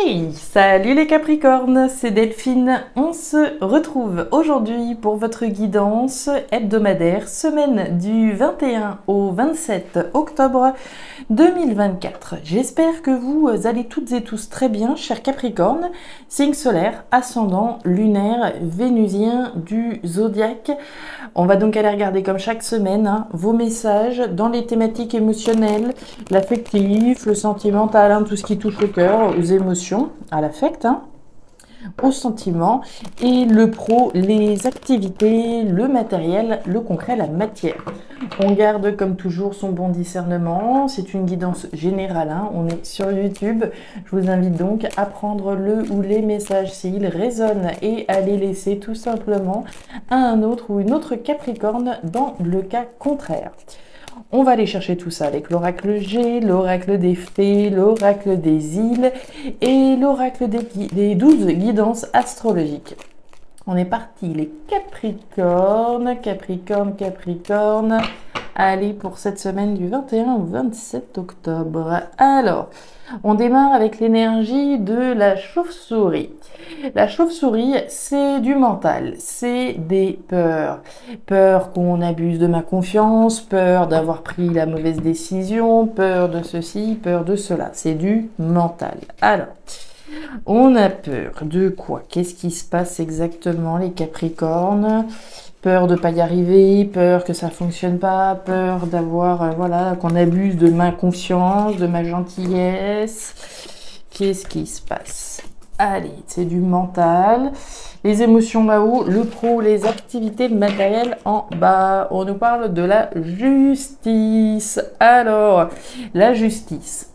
Hey, salut les Capricornes, c'est Delphine. On se retrouve aujourd'hui pour votre guidance hebdomadaire, semaine du 21 au 27 octobre 2024. J'espère que vous allez toutes et tous très bien, chers Capricornes, signe solaire, ascendant, lunaire, vénusien du zodiaque. On va donc aller regarder comme chaque semaine vos messages dans les thématiques émotionnelles, l'affectif, le sentimental, tout ce qui touche le cœur, aux émotions, à l'affect, aux sentiments, et le pro, les activités, le matériel, le concret, la matière. On garde comme toujours son bon discernement, c'est une guidance générale, on est sur YouTube. Je vous invite donc à prendre le ou les messages s'ils résonnent et à les laisser tout simplement à un autre ou une autre Capricorne dans le cas contraire. On va aller chercher tout ça avec l'oracle G, l'oracle des fées, l'oracle des îles et l'oracle des 12 guidances astrologiques. On est parti les Capricornes, Capricorne. Allez, pour cette semaine du 21 au 27 octobre. Alors, on démarre avec l'énergie de la chauve-souris. La chauve-souris, c'est du mental, c'est des peurs. Peur qu'on abuse de ma confiance, peur d'avoir pris la mauvaise décision, peur de ceci, peur de cela. C'est du mental. Alors, on a peur de quoi? Qu'est-ce qui se passe exactement, les Capricornes? Peur de ne pas y arriver, peur que ça fonctionne pas, peur d'avoir, voilà, qu'on abuse de ma confiance, de ma gentillesse. Qu'est-ce qui se passe? Allez, c'est du mental. Les émotions là-haut, le pro, les activités, le matériel en bas. On nous parle de la justice. Alors, la justice.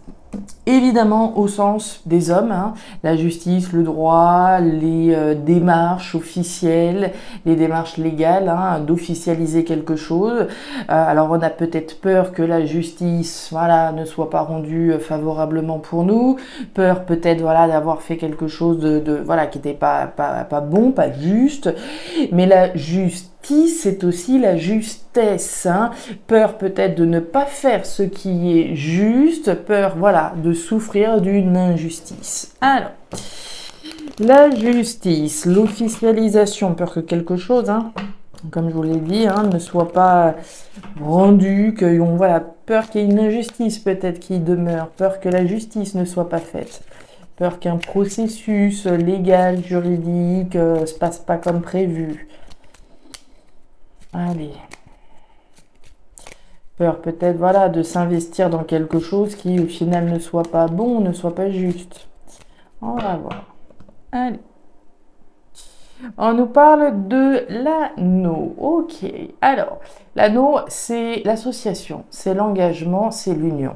Évidemment au sens des hommes, la justice, le droit, les démarches officielles, les démarches légales, d'officialiser quelque chose. Alors on a peut-être peur que la justice, ne soit pas rendue favorablement pour nous, peur peut-être d'avoir fait quelque chose qui n'était pas bon, pas juste, mais la justice, c'est aussi la justesse, peur peut-être de ne pas faire ce qui est juste, peur de souffrir d'une injustice. Alors, la justice, l'officialisation, peur que quelque chose, comme je vous l'ai dit, ne soit pas rendu, peur qu'il y ait une injustice peut-être qui demeure, peur que la justice ne soit pas faite. Peur qu'un processus légal, juridique, se passe pas comme prévu. Allez. Peur peut-être, de s'investir dans quelque chose qui, au final, ne soit pas bon, ne soit pas juste. On va voir. Allez. On nous parle de l'anneau. Ok. Alors, l'anneau, c'est l'association, c'est l'engagement, c'est l'union.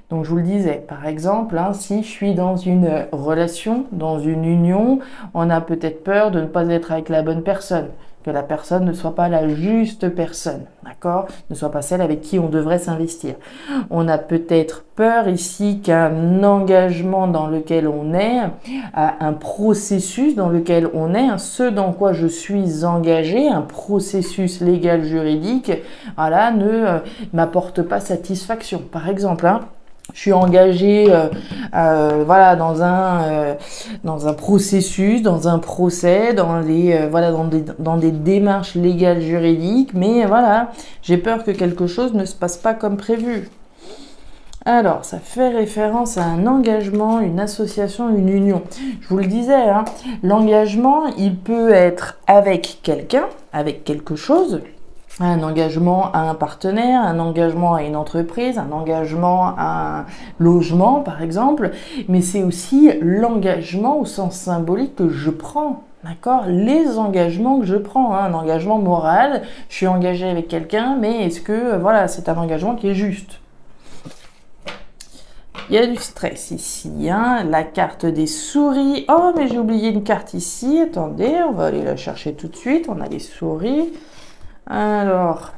Donc, je vous le disais, par exemple, si je suis dans une relation, dans une union, on a peut-être peur de ne pas être avec la bonne personne, que la personne ne soit pas la juste personne, d'accord? Ne soit pas celle avec qui on devrait s'investir. On a peut-être peur ici qu'un engagement dans lequel on est, un processus dans lequel on est, ce dans quoi je suis engagé, un processus légal juridique, ne m'apporte pas satisfaction. Par exemple, je suis engagée dans un processus, dans un procès, dans des démarches légales juridiques, mais j'ai peur que quelque chose ne se passe pas comme prévu. Alors, ça fait référence à un engagement, une association, une union. Je vous le disais, l'engagement, il peut être avec quelqu'un, avec quelque chose. Un engagement à un partenaire, un engagement à une entreprise, un engagement à un logement par exemple, mais c'est aussi l'engagement au sens symbolique que je prends, d'accord? Les engagements que je prends, un engagement moral, je suis engagé avec quelqu'un, mais est-ce que c'est un engagement qui est juste? Il y a du stress ici, la carte des souris. Oh, mais j'ai oublié une carte ici, attendez, on va aller la chercher tout de suite, on a les souris. Alors,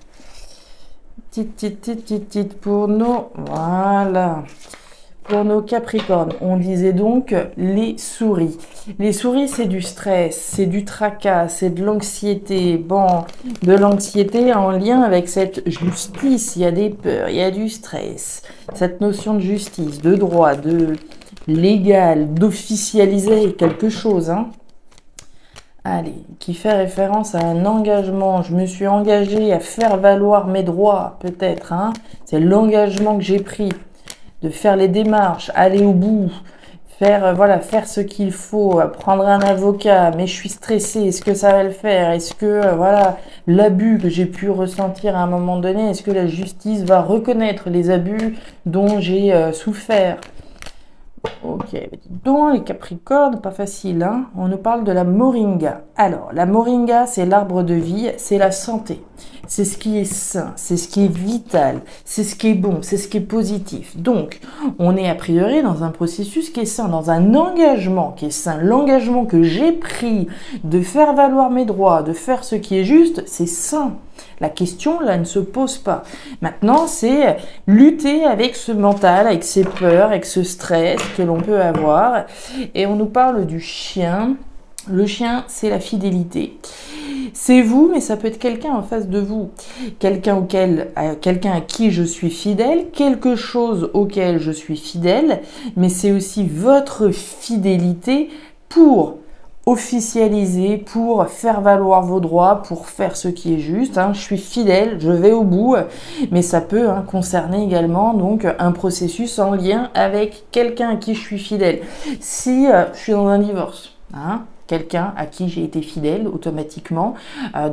petite pour nos, pour nos Capricornes. On disait donc les souris. Les souris, c'est du stress, c'est du tracas, c'est de l'anxiété. Bon, de l'anxiété en lien avec cette justice. Il y a des peurs, il y a du stress. Cette notion de justice, de droit, de légal, d'officialiser quelque chose, hein. Allez, qui fait référence à un engagement. Je me suis engagée à faire valoir mes droits, peut-être, hein. C'est l'engagement que j'ai pris de faire les démarches, aller au bout, faire, voilà, faire ce qu'il faut, prendre un avocat, mais je suis stressée, est-ce que ça va le faire? Est-ce que, voilà, l'abus que j'ai pu ressentir à un moment donné, est-ce que la justice va reconnaître les abus dont j'ai souffert? Ok, donc les Capricornes, pas facile, hein. On nous parle de la moringa. Alors, la moringa, c'est l'arbre de vie, c'est la santé. C'est ce qui est sain, c'est ce qui est vital, c'est ce qui est bon, c'est ce qui est positif. Donc, on est a priori dans un processus qui est sain, dans un engagement qui est sain. L'engagement que j'ai pris de faire valoir mes droits, de faire ce qui est juste, c'est sain. La question, là, ne se pose pas. Maintenant, c'est lutter avec ce mental, avec ces peurs, avec ce stress que l'on peut avoir. Et on nous parle du chien. Le chien, c'est la fidélité. C'est vous, mais ça peut être quelqu'un en face de vous. Quelqu'un à qui je suis fidèle, quelque chose auquel je suis fidèle, mais c'est aussi votre fidélité pour officialiser, pour faire valoir vos droits, pour faire ce qui est juste, hein. Je suis fidèle, je vais au bout, mais ça peut concerner également donc un processus en lien avec quelqu'un à qui je suis fidèle. Si je suis dans un divorce, hein, quelqu'un à qui j'ai été fidèle automatiquement,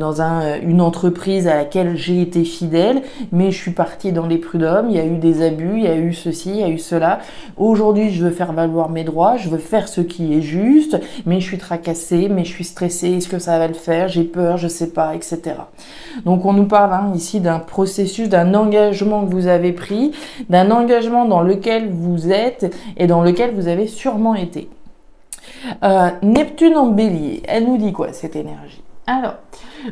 dans une entreprise à laquelle j'ai été fidèle, mais je suis partie dans les prud'hommes, il y a eu des abus, il y a eu ceci, il y a eu cela. Aujourd'hui, je veux faire valoir mes droits, je veux faire ce qui est juste, mais je suis tracassée, mais je suis stressée, est-ce que ça va le faire? J'ai peur, je sais pas, etc. Donc on nous parle ici d'un processus, d'un engagement que vous avez pris, d'un engagement dans lequel vous êtes et dans lequel vous avez sûrement été. Neptune en bélier, elle nous dit quoi cette énergie? Alors,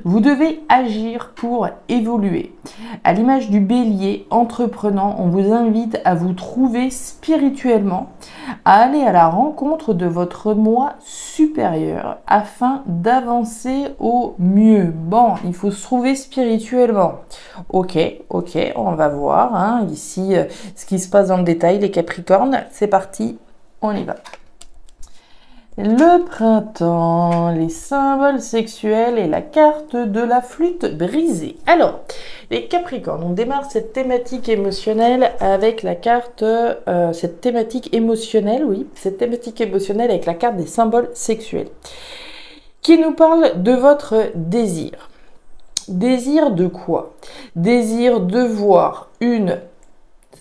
vous devez agir pour évoluer. À l'image du bélier entreprenant, on vous invite à vous trouver spirituellement, à aller à la rencontre de votre moi supérieur afin d'avancer au mieux. Bon, il faut se trouver spirituellement. Ok, on va voir ici ce qui se passe dans le détail, les Capricornes. C'est parti, on y va. Le printemps, les symboles sexuels et la carte de la flûte brisée. Alors, les Capricornes, on démarre cette thématique émotionnelle avec la carte, cette thématique émotionnelle avec la carte des symboles sexuels, qui nous parle de votre désir. Désir de quoi? Désir de voir une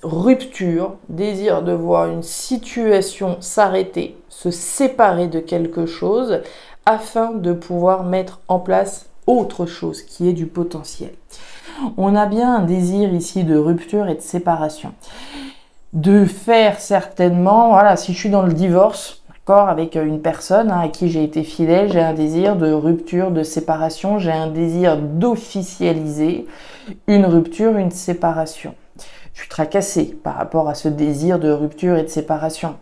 rupture, désir de voir une situation s'arrêter, se séparer de quelque chose afin de pouvoir mettre en place autre chose qui est du potentiel. On a bien un désir ici de rupture et de séparation. De faire certainement, voilà, si je suis dans le divorce, d'accord, avec une personne à qui j'ai été fidèle, j'ai un désir de rupture, de séparation, j'ai un désir d'officialiser une rupture, une séparation. Je suis tracassée par rapport à ce désir de rupture et de séparation.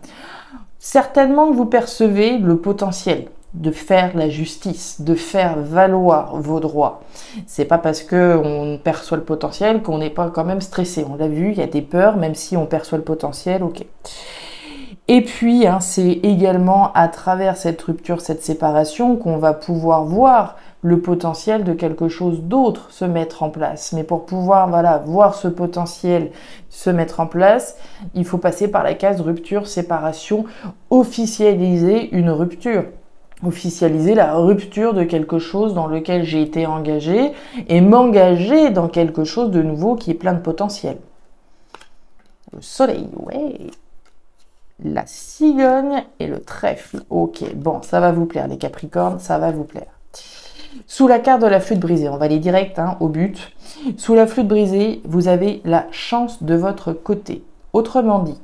Certainement que vous percevez le potentiel de faire la justice, de faire valoir vos droits. C'est pas parce qu'on perçoit le potentiel qu'on n'est pas quand même stressé. On l'a vu, il y a des peurs, même si on perçoit le potentiel, ok. Et puis, c'est également à travers cette rupture, cette séparation qu'on va pouvoir voir le potentiel de quelque chose d'autre se mettre en place. Mais pour pouvoir voir ce potentiel se mettre en place, il faut passer par la case rupture, séparation, officialiser une rupture. Officialiser la rupture de quelque chose dans lequel j'ai été engagé et m'engager dans quelque chose de nouveau qui est plein de potentiel. Le soleil, ouais. La cigogne et le trèfle. Ok, bon, ça va vous plaire les Capricornes, ça va vous plaire. Sous la carte de la flûte brisée, on va aller direct au but. Sous la flûte brisée, vous avez la chance de votre côté. Autrement dit,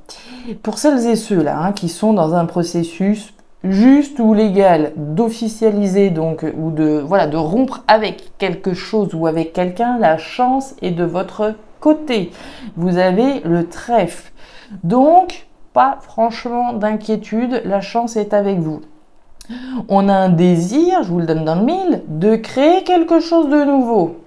pour celles et ceux-là qui sont dans un processus juste ou légal d'officialiser donc ou de rompre avec quelque chose ou avec quelqu'un, la chance est de votre côté. Vous avez le trèfle. Donc, pas franchement d'inquiétude, la chance est avec vous. On a un désir, je vous le donne dans le mille, de créer quelque chose de nouveau.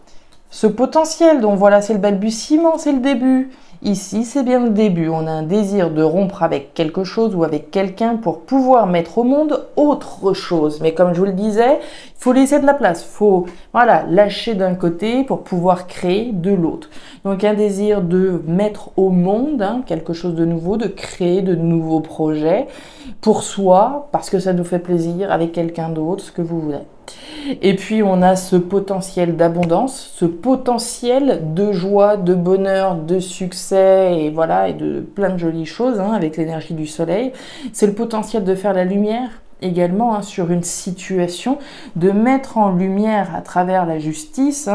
Ce potentiel, donc voilà, c'est le balbutiement, c'est le début. Ici, c'est bien le début. On a un désir de rompre avec quelque chose ou avec quelqu'un pour pouvoir mettre au monde autre chose. Mais comme je vous le disais, il faut laisser de la place. Il faut, voilà, lâcher d'un côté pour pouvoir créer de l'autre. Donc, un désir de mettre au monde quelque chose de nouveau, de créer de nouveaux projets pour soi, parce que ça nous fait plaisir, avec quelqu'un d'autre, ce que vous voulez. Et puis on a ce potentiel d'abondance, ce potentiel de joie, de bonheur, de succès et voilà, et de plein de jolies choses avec l'énergie du soleil. C'est le potentiel de faire la lumière également sur une situation, de mettre en lumière à travers la justice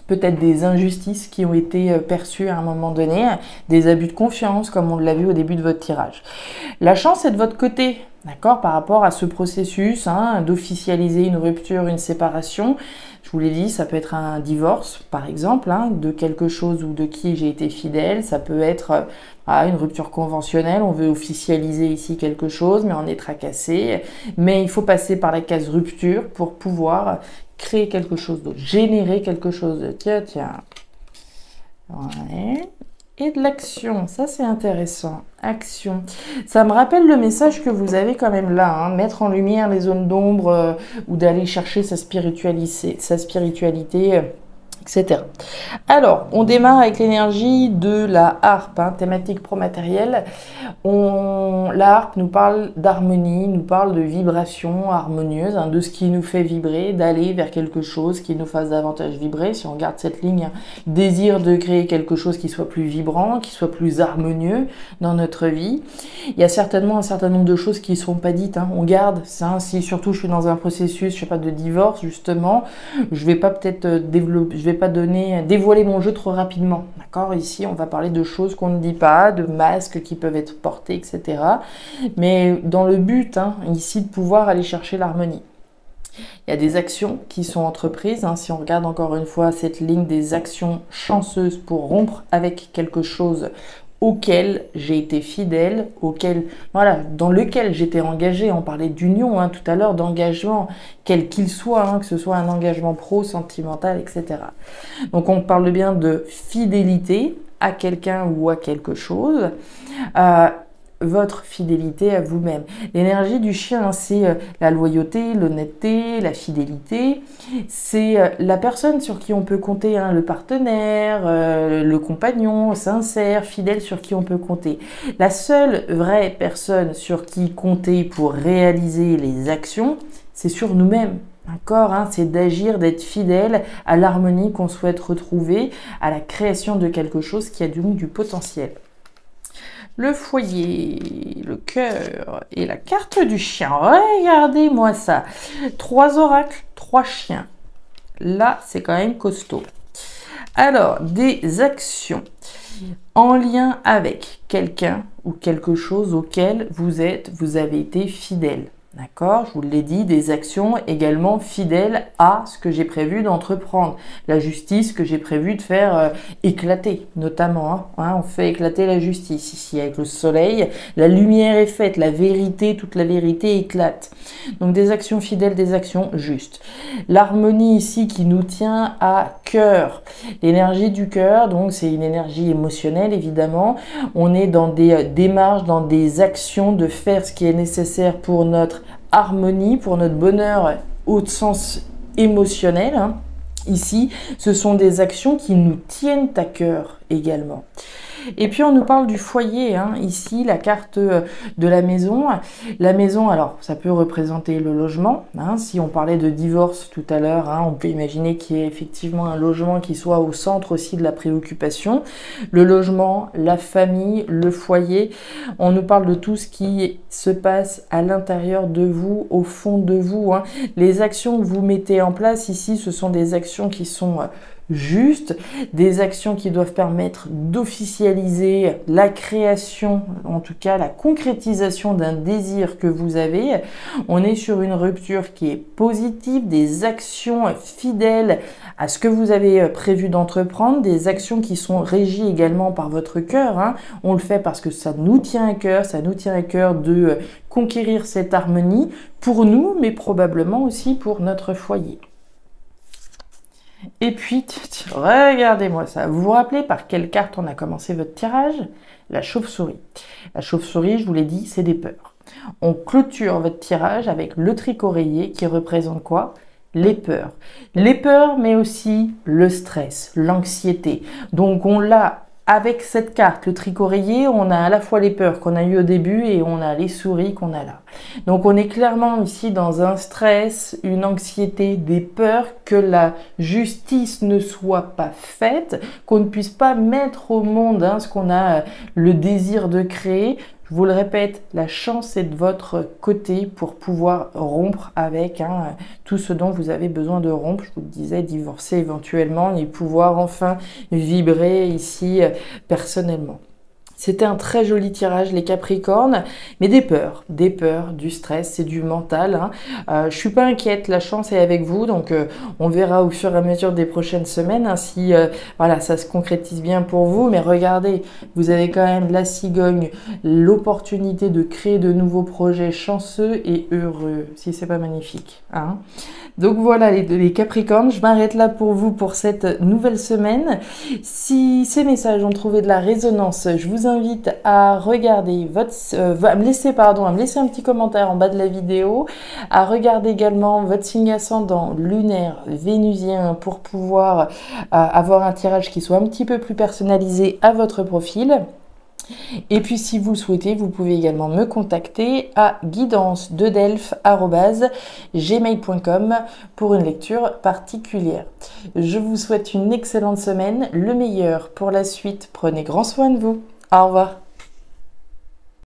peut-être des injustices qui ont été perçues à un moment donné, des abus de confiance comme on l'a vu au début de votre tirage. La chance est de votre côté. D'accord, par rapport à ce processus d'officialiser une rupture, une séparation. Je vous l'ai dit, ça peut être un divorce, par exemple, de quelque chose ou de qui j'ai été fidèle. Ça peut être une rupture conventionnelle. On veut officialiser ici quelque chose, mais on est tracassé. Mais il faut passer par la case rupture pour pouvoir créer quelque chose d'autre, générer quelque chose de tiens. Ouais. Et de l'action, ça c'est intéressant. Action. Ça me rappelle le message que vous avez quand même là, mettre en lumière les zones d'ombre ou d'aller chercher sa spiritualité, etc. Alors, on démarre avec l'énergie de la harpe, thématique pro-matérielle. La harpe nous parle d'harmonie, nous parle de vibration harmonieuse, de ce qui nous fait vibrer, d'aller vers quelque chose qui nous fasse davantage vibrer. Si on garde cette ligne, désir de créer quelque chose qui soit plus vibrant, qui soit plus harmonieux dans notre vie. Il y a certainement un certain nombre de choses qui ne sont pas dites. On garde ça. Si surtout je suis dans un processus, je sais pas, de divorce justement, je vais pas peut-être dévoiler mon jeu trop rapidement. D'accord ? Ici, on va parler de choses qu'on ne dit pas, de masques qui peuvent être portés, etc. Mais dans le but, ici, de pouvoir aller chercher l'harmonie. Il y a des actions qui sont entreprises. Si on regarde encore une fois cette ligne des actions chanceuses pour rompre avec quelque chose auquel j'ai été fidèle, dans lequel j'étais engagée. On parlait d'union tout à l'heure, d'engagement, quel qu'il soit, que ce soit un engagement pro, sentimental, etc. Donc on parle bien de fidélité à quelqu'un ou à quelque chose. Votre fidélité à vous-même. L'énergie du chien, c'est la loyauté, l'honnêteté, la fidélité. C'est la personne sur qui on peut compter, le partenaire, le compagnon, sincère, fidèle, sur qui on peut compter. La seule vraie personne sur qui compter pour réaliser les actions, c'est sur nous-mêmes. D'accord, c'est d'agir, d'être fidèle à l'harmonie qu'on souhaite retrouver, à la création de quelque chose qui a du potentiel. Le foyer, le cœur et la carte du chien. Regardez-moi ça. 3 oracles, 3 chiens. Là, c'est quand même costaud. Alors, des actions en lien avec quelqu'un ou quelque chose auquel vous avez été fidèle. D'accord, je vous l'ai dit, des actions également fidèles à ce que j'ai prévu d'entreprendre. La justice que j'ai prévu de faire éclater, notamment. On fait éclater la justice ici avec le soleil. La lumière est faite, la vérité, toute la vérité éclate. Donc des actions fidèles, des actions justes. L'harmonie ici qui nous tient à cœur. L'énergie du cœur, donc c'est une énergie émotionnelle évidemment. On est dans des démarches, dans des actions de faire ce qui est nécessaire pour notre harmonie, pour notre bonheur au sens émotionnel. Ici, ce sont des actions qui nous tiennent à cœur également. Et puis on nous parle du foyer, ici la carte de la maison. La maison, alors ça peut représenter le logement. Si on parlait de divorce tout à l'heure, on peut imaginer qu'il y ait effectivement un logement qui soit au centre aussi de la préoccupation. Le logement, la famille, le foyer. On nous parle de tout ce qui se passe à l'intérieur de vous, au fond de vous. Les actions que vous mettez en place ici, ce sont des actions qui sont justes, des actions qui doivent permettre d'officialiser la création, en tout cas la concrétisation d'un désir que vous avez. On est sur une rupture qui est positive, des actions fidèles à ce que vous avez prévu d'entreprendre, des actions qui sont régies également par votre cœur. On le fait parce que ça nous tient à cœur, de conquérir cette harmonie pour nous, mais probablement aussi pour notre foyer. Et puis, regardez-moi ça. Vous vous rappelez par quelle carte on a commencé votre tirage? La chauve-souris. La chauve-souris, je vous l'ai dit, c'est des peurs. On clôture votre tirage avec le tricot rayé qui représente quoi? Les peurs. Les peurs, mais aussi le stress, l'anxiété. Donc on l'a avec cette carte, le tricot rayé, on a à la fois les peurs qu'on a eues au début et on a les souris qu'on a là. Donc on est clairement ici dans un stress, une anxiété, des peurs que la justice ne soit pas faite, qu'on ne puisse pas mettre au monde ce qu'on a le désir de créer. Je vous le répète, la chance est de votre côté pour pouvoir rompre avec tout ce dont vous avez besoin de rompre. Je vous le disais, divorcer éventuellement et pouvoir enfin vibrer ici personnellement. C'était un très joli tirage, les Capricornes, mais des peurs, du stress, c'est du mental. Je suis pas inquiète, la chance est avec vous, donc on verra au fur et à mesure des prochaines semaines si voilà, ça se concrétise bien pour vous. Mais regardez, vous avez quand même la cigogne, l'opportunité de créer de nouveaux projets chanceux et heureux, si c'est pas magnifique. Donc voilà les Capricornes, je m'arrête là pour vous pour cette nouvelle semaine. Si ces messages ont trouvé de la résonance, je vous invite à regarder à me laisser un petit commentaire en bas de la vidéo, à regarder également votre signe ascendant lunaire vénusien pour pouvoir avoir un tirage qui soit un petit peu plus personnalisé à votre profil. Et puis si vous le souhaitez, vous pouvez également me contacter à guidance-delphes@gmail.com pour une lecture particulière. Je vous souhaite une excellente semaine, le meilleur pour la suite. Prenez grand soin de vous. Au revoir.